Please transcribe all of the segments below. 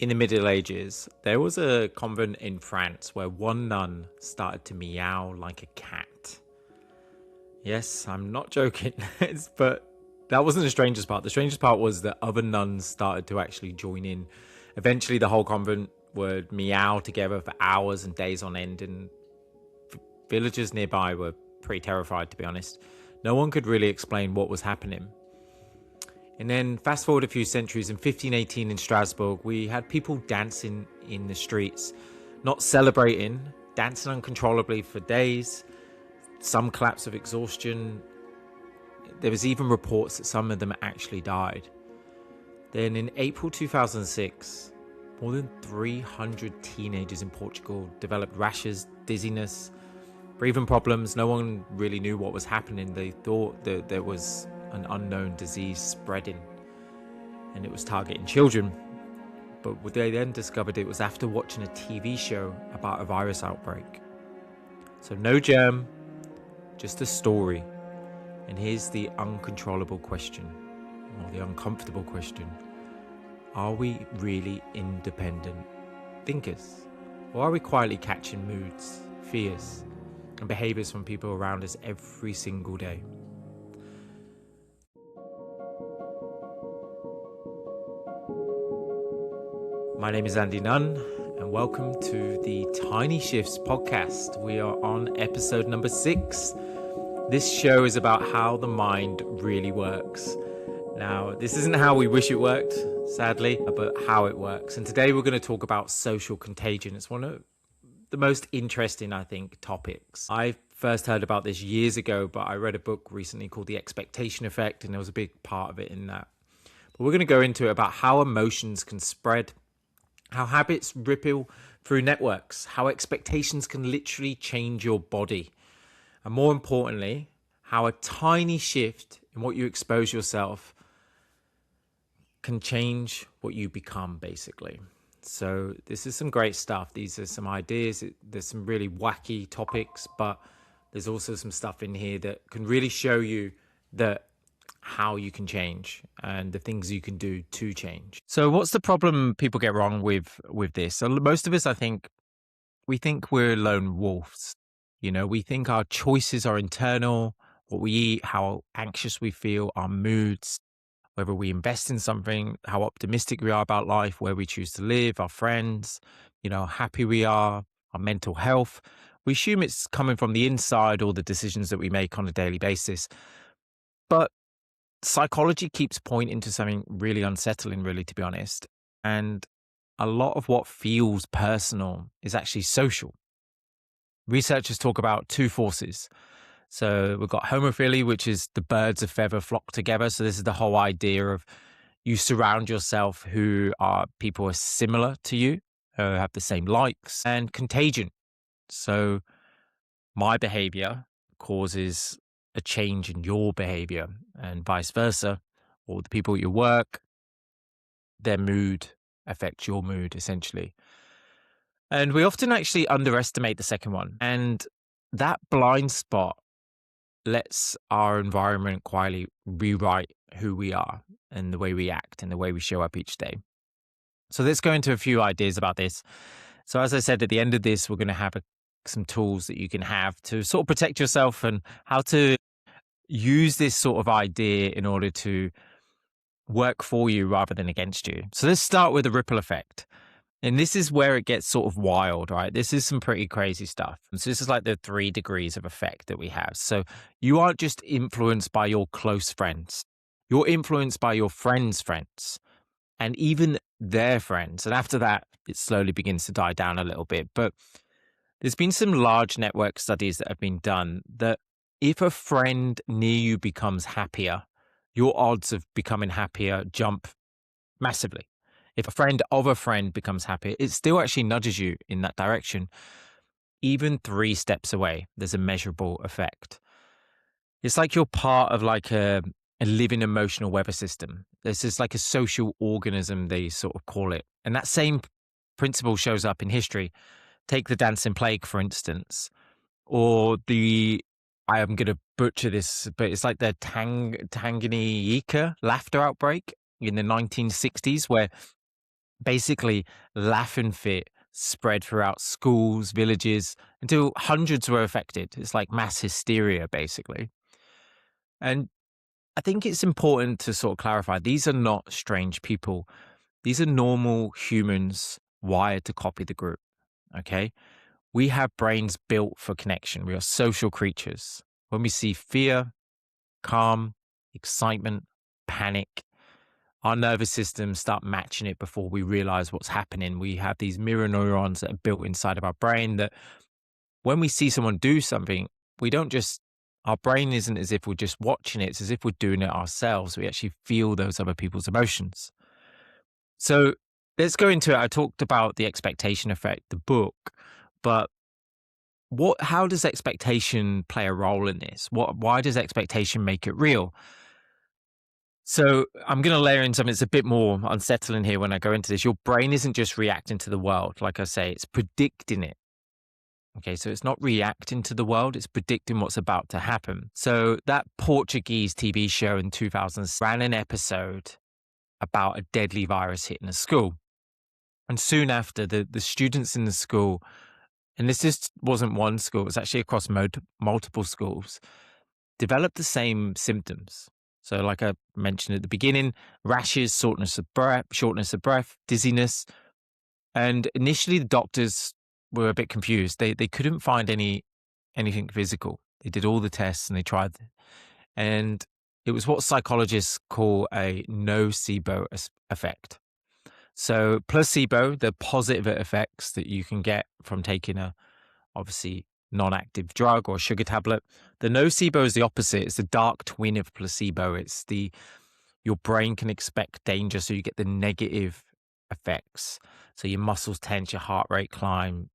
In the Middle Ages, there was a convent in France where one nun started to meow like a cat. Yes, I'm not joking, but that wasn't the strangest part. The strangest part was that other nuns started to actually join in. Eventually, the whole convent would meow together for hours and days on end, and villagers nearby were pretty terrified, to be honest. No one could really explain what was happening. And then fast forward a few centuries, in 1518 in Strasbourg, we had people dancing in the streets, not celebrating, dancing uncontrollably for days, some collapse of exhaustion. There was even reports that some of them actually died. Then in April 2006, more than 300 teenagers in Portugal developed rashes, dizziness, breathing problems. No one really knew what was happening. They thought that there was an unknown disease spreading and it was targeting children. But what they then discovered, it was after watching a TV show about a virus outbreak. So no germ, just a story. And here's the uncontrollable question, or the uncomfortable question. Are we really independent thinkers? Or are we quietly catching moods, fears, and behaviours from people around us every single day? My name is Andrew Nunn, and welcome to the Tiny Shifts podcast. We are on episode number 6. This show is about how the mind really works. Now, this isn't how we wish it worked, sadly, but how it works. And today we're going to talk about social contagion. It's one of the most interesting, I think, topics. I first heard about this years ago, but I read a book recently called The Expectation Effect, and there was a big part of it in that. But we're going to go into it about how emotions can spread, how habits ripple through networks, how expectations can literally change your body, and more importantly, how a tiny shift in what you expose yourself can change what you become, basically. So this is some great stuff. These are some ideas. There's some really wacky topics, but there's also some stuff in here that can really show you that how you can change and the things you can do to change. So what's the problem people get wrong with this? So most of us, I think, we think we're lone wolves. You know, we think our choices are internal, what we eat, how anxious we feel, our moods, whether we invest in something, how optimistic we are about life, where we choose to live, our friends, how happy we are, our mental health. We assume it's coming from the inside, or the decisions that we make on a daily basis. But psychology keeps pointing to something really unsettling, really, to be honest. And a lot of what feels personal is actually social. Researchers talk about two forces. So we've got homophily, which is the birds of feather flock together. So this is the whole idea of you surround yourself who are people are similar to you, have the same likes, and contagion. So my behavior causes a change in your behavior, and vice versa, or the people at your work, their mood affects your mood, essentially. And we often actually underestimate the second one. And that blind spot lets our environment quietly rewrite who we are and the way we act and the way we show up each day. So let's go into a few ideas about this. So as I said, at the end of this, we're going to have some tools that you can have to sort of protect yourself and how to use this sort of idea in order to work for you rather than against you. So let's start with the ripple effect. And this is where it gets sort of wild, right? This is some pretty crazy stuff. And so this is like the 3 degrees of effect that we have. So you aren't just influenced by your close friends. You're influenced by your friends' friends and even their friends. And after that, it slowly begins to die down a little bit. But there's been some large network studies that have been done that if a friend near you becomes happier, your odds of becoming happier jump massively. If a friend of a friend becomes happier, it still actually nudges you in that direction. Even 3 steps away, there's a measurable effect. It's like you're part of like a living emotional weather system. This is like a social organism, they sort of call it. And that same principle shows up in history. Take the dancing plague, for instance, or I am going to butcher this, but it's like the Tanganyika laughter outbreak in the 1960s, where Basically, laughing fit spread throughout schools, villages, until hundreds were affected. It's like mass hysteria, basically. And I think it's important to sort of clarify these are not strange people. These are normal humans wired to copy the group. Okay. We have brains built for connection. We are social creatures. When we see fear, calm, excitement, panic, our nervous systems start matching it before we realize what's happening. We have these mirror neurons that are built inside of our brain that when we see someone do something, we don't just, our brain isn't as if we're just watching it, it's as if we're doing it ourselves. We actually feel those other people's emotions. So let's go into it. I talked about the expectation effect, the book, but how does expectation play a role in this? Why does expectation make it real? So I'm going to layer in something that's a bit more unsettling here when I go into this. Your brain isn't just reacting to the world. Like I say, it's predicting it. Okay, so it's not reacting to the world, it's predicting what's about to happen. So that Portuguese TV show in 2000 ran an episode about a deadly virus hitting a school. And soon after, the students in the school, and this just wasn't one school, it was actually across multiple schools, developed the same symptoms. So like I mentioned at the beginning, rashes, shortness of breath, dizziness. And initially the doctors were a bit confused. They couldn't find anything physical. They did all the tests and they tried. And it was what psychologists call a nocebo effect. So placebo, the positive effects that you can get from taking a obviously non-active drug or sugar tablet. The nocebo is the opposite. It's the dark twin of placebo. It's your brain can expect danger, so you get the negative effects. So your muscles tense, your heart rate climb.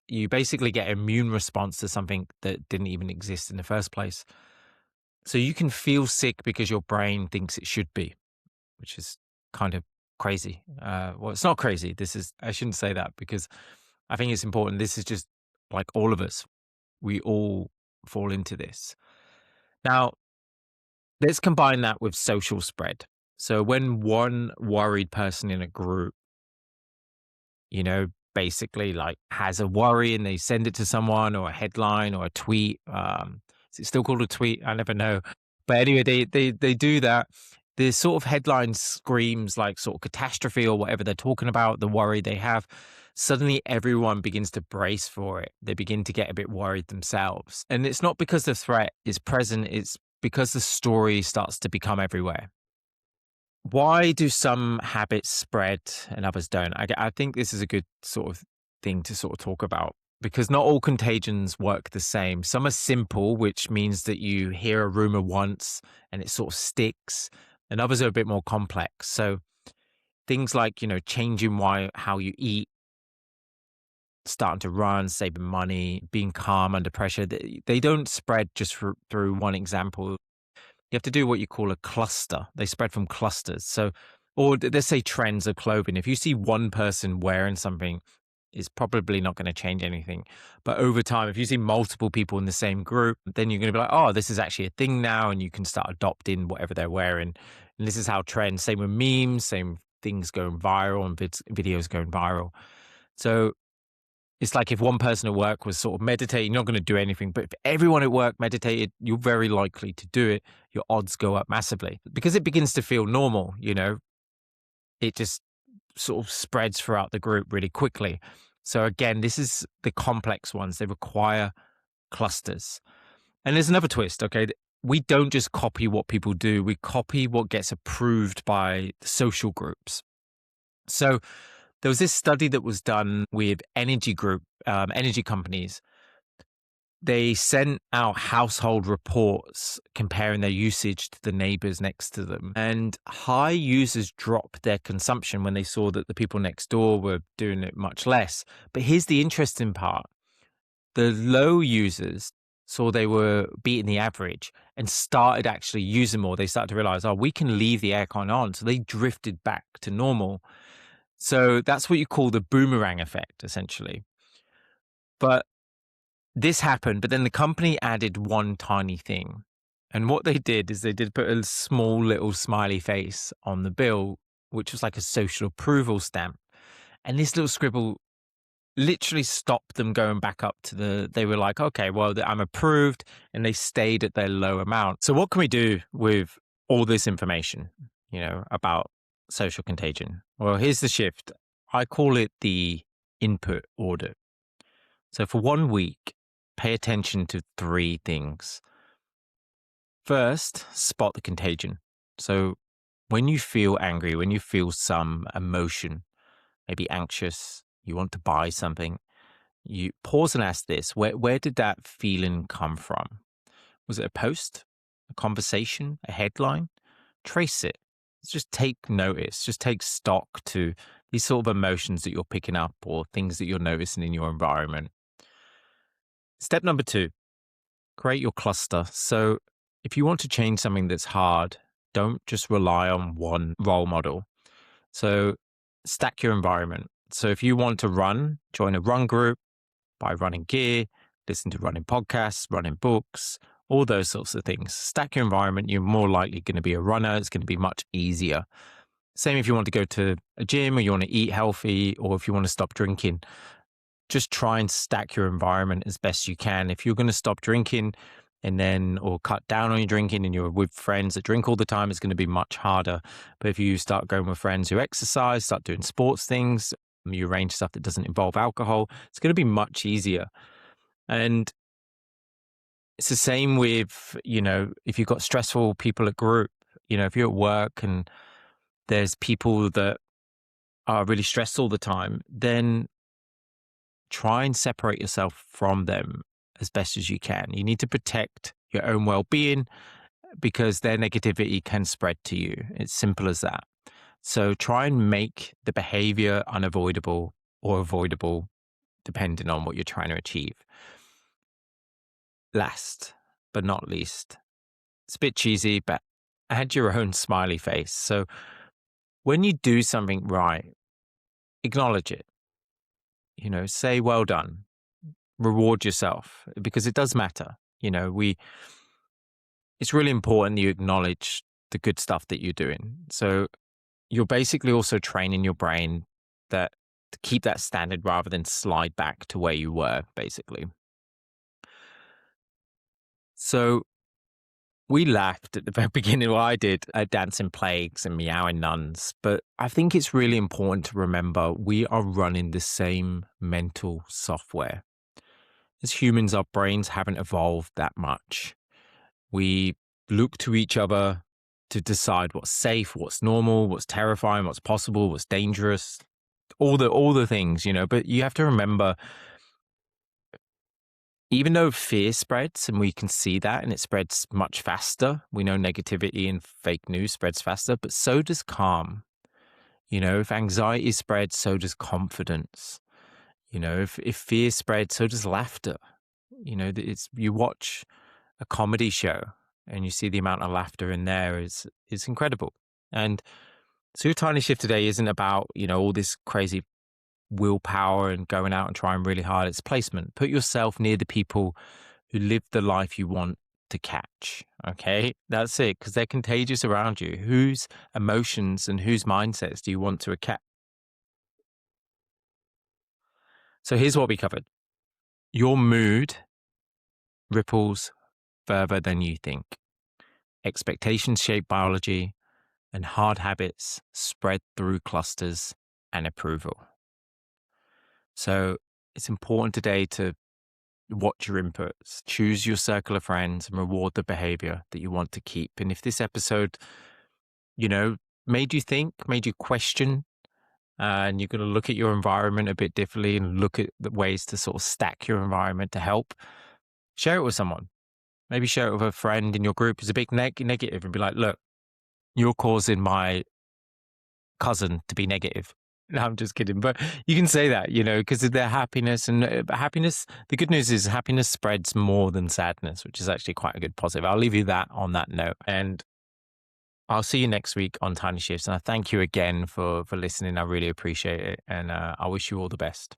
You basically get an immune response to something that didn't even exist in the first place. So you can feel sick because your brain thinks it should be, which is kind of crazy. Well, it's not crazy. I shouldn't say that because I think it's important. This is just like all of us. We all fall into this. Now, let's combine that with social spread. So when one worried person in a group, basically like has a worry and they send it to someone or a headline or a tweet. Is it still called a tweet? I never know. But anyway, they do that. The sort of headline screams like sort of catastrophe or whatever they're talking about, the worry they have. Suddenly everyone begins to brace for it. They begin to get a bit worried themselves. And it's not because the threat is present, it's because the story starts to become everywhere. Why do some habits spread and others don't? I think this is a good sort of thing to sort of talk about because not all contagions work the same. Some are simple, which means that you hear a rumor once and it sort of sticks, and others are a bit more complex. So things like, changing how you eat, starting to run, saving money, being calm under pressure, they don't spread just through one example. You have to do what you call a cluster. They spread from clusters. So, or let's say trends of clothing. If you see one person wearing something, it's probably not going to change anything. But over time, if you see multiple people in the same group, then you're going to be like, oh, this is actually a thing now. And you can start adopting whatever they're wearing. And this is how trends, same with memes, same things going viral and videos going viral. So it's like if one person at work was sort of meditating, you're not going to do anything. But if everyone at work meditated, you're very likely to do it. Your odds go up massively because it begins to feel normal. It just sort of spreads throughout the group really quickly. So again, this is the complex ones. They require clusters. And there's another twist, okay? We don't just copy what people do. We copy what gets approved by the social groups. So there was this study that was done with energy companies. They sent out household reports comparing their usage to the neighbors next to them. And high users dropped their consumption when they saw that the people next door were doing it much less. But here's the interesting part. The low users saw they were beating the average and started actually using more. They started to realize, we can leave the aircon on. So they drifted back to normal. So that's what you call the boomerang effect, essentially. But this happened, but then the company added one tiny thing. And what they did is they did put a small little smiley face on the bill, which was like a social approval stamp. And this little scribble literally stopped them going back up to they were like, okay, well, I'm approved, and they stayed at their low amount. So what can we do with all this information, about social contagion? Well, here's the shift. I call it the input audit. So for 1 week, pay attention to 3 things. First, spot the contagion. So when you feel angry, when you feel some emotion, maybe anxious, you want to buy something, you pause and ask this: where did that feeling come from? Was it a post, a conversation, a headline? Trace it. Just take notice, just take stock to these sort of emotions that you're picking up or things that you're noticing in your environment. Step number 2, create your cluster. So if you want to change something that's hard, don't just rely on one role model. So stack your environment. So if you want to run, join a run group, buy running gear, listen to running podcasts, running books, all those sorts of things. Stack your environment. You're more likely going to be a runner. It's going to be much easier. Same if you want to go to a gym, or you want to eat healthy, or if you want to stop drinking. Just try and stack your environment as best you can. If you're going to stop drinking or cut down on your drinking, and you're with friends that drink all the time, it's going to be much harder. But if you start going with friends who exercise, start doing sports things, you arrange stuff that doesn't involve alcohol, it's going to be much easier. And it's the same with, if you've got stressful people at group, if you're at work and there's people that are really stressed all the time, then try and separate yourself from them as best as you can. You need to protect your own well-being, because their negativity can spread to you. It's simple as that. So try and make the behavior unavoidable or avoidable, depending on what you're trying to achieve. Last but not least, it's a bit cheesy, but add your own smiley face. So when you do something right, acknowledge it. Say well done. Reward yourself, because it does matter. It's really important that you acknowledge the good stuff that you're doing. So you're basically also training your brain to keep that standard rather than slide back to where you were, basically. So we laughed at the very beginning, well, I did, at dancing plagues and meowing nuns, but I think it's really important to remember we are running the same mental software. As humans, our brains haven't evolved that much. We look to each other to decide what's safe, what's normal, what's terrifying, what's possible, what's dangerous, all the things, but you have to remember, even though fear spreads, and we can see that, and it spreads much faster, we know negativity and fake news spreads faster, but so does calm. If anxiety spreads, so does confidence. If fear spreads, so does laughter. You watch a comedy show and you see the amount of laughter in there is incredible. And so your tiny shift today isn't about, all this crazy willpower and going out and trying really hard. It's placement. Put yourself near the people who live the life you want to catch. Okay, that's it, because they're contagious around you. Whose emotions and whose mindsets do you want to catch? So here's what we covered. Your mood ripples further than you think. Expectations shape biology, and hard habits spread through clusters and approval. So it's important today to watch your inputs, choose your circle of friends, and reward the behavior that you want to keep. And if this episode, made you think, made you question, and you're going to look at your environment a bit differently and look at the ways to sort of stack your environment to help, share it with someone. Maybe share it with a friend in your group who's a big negative, and be like, look, you're causing my cousin to be negative. No, I'm just kidding. But you can say that, because of their happiness. And happiness, the good news is happiness spreads more than sadness, which is actually quite a good positive. I'll leave you that on that note. And I'll see you next week on Tiny Shifts. And I thank you again for listening. I really appreciate it. And I wish you all the best.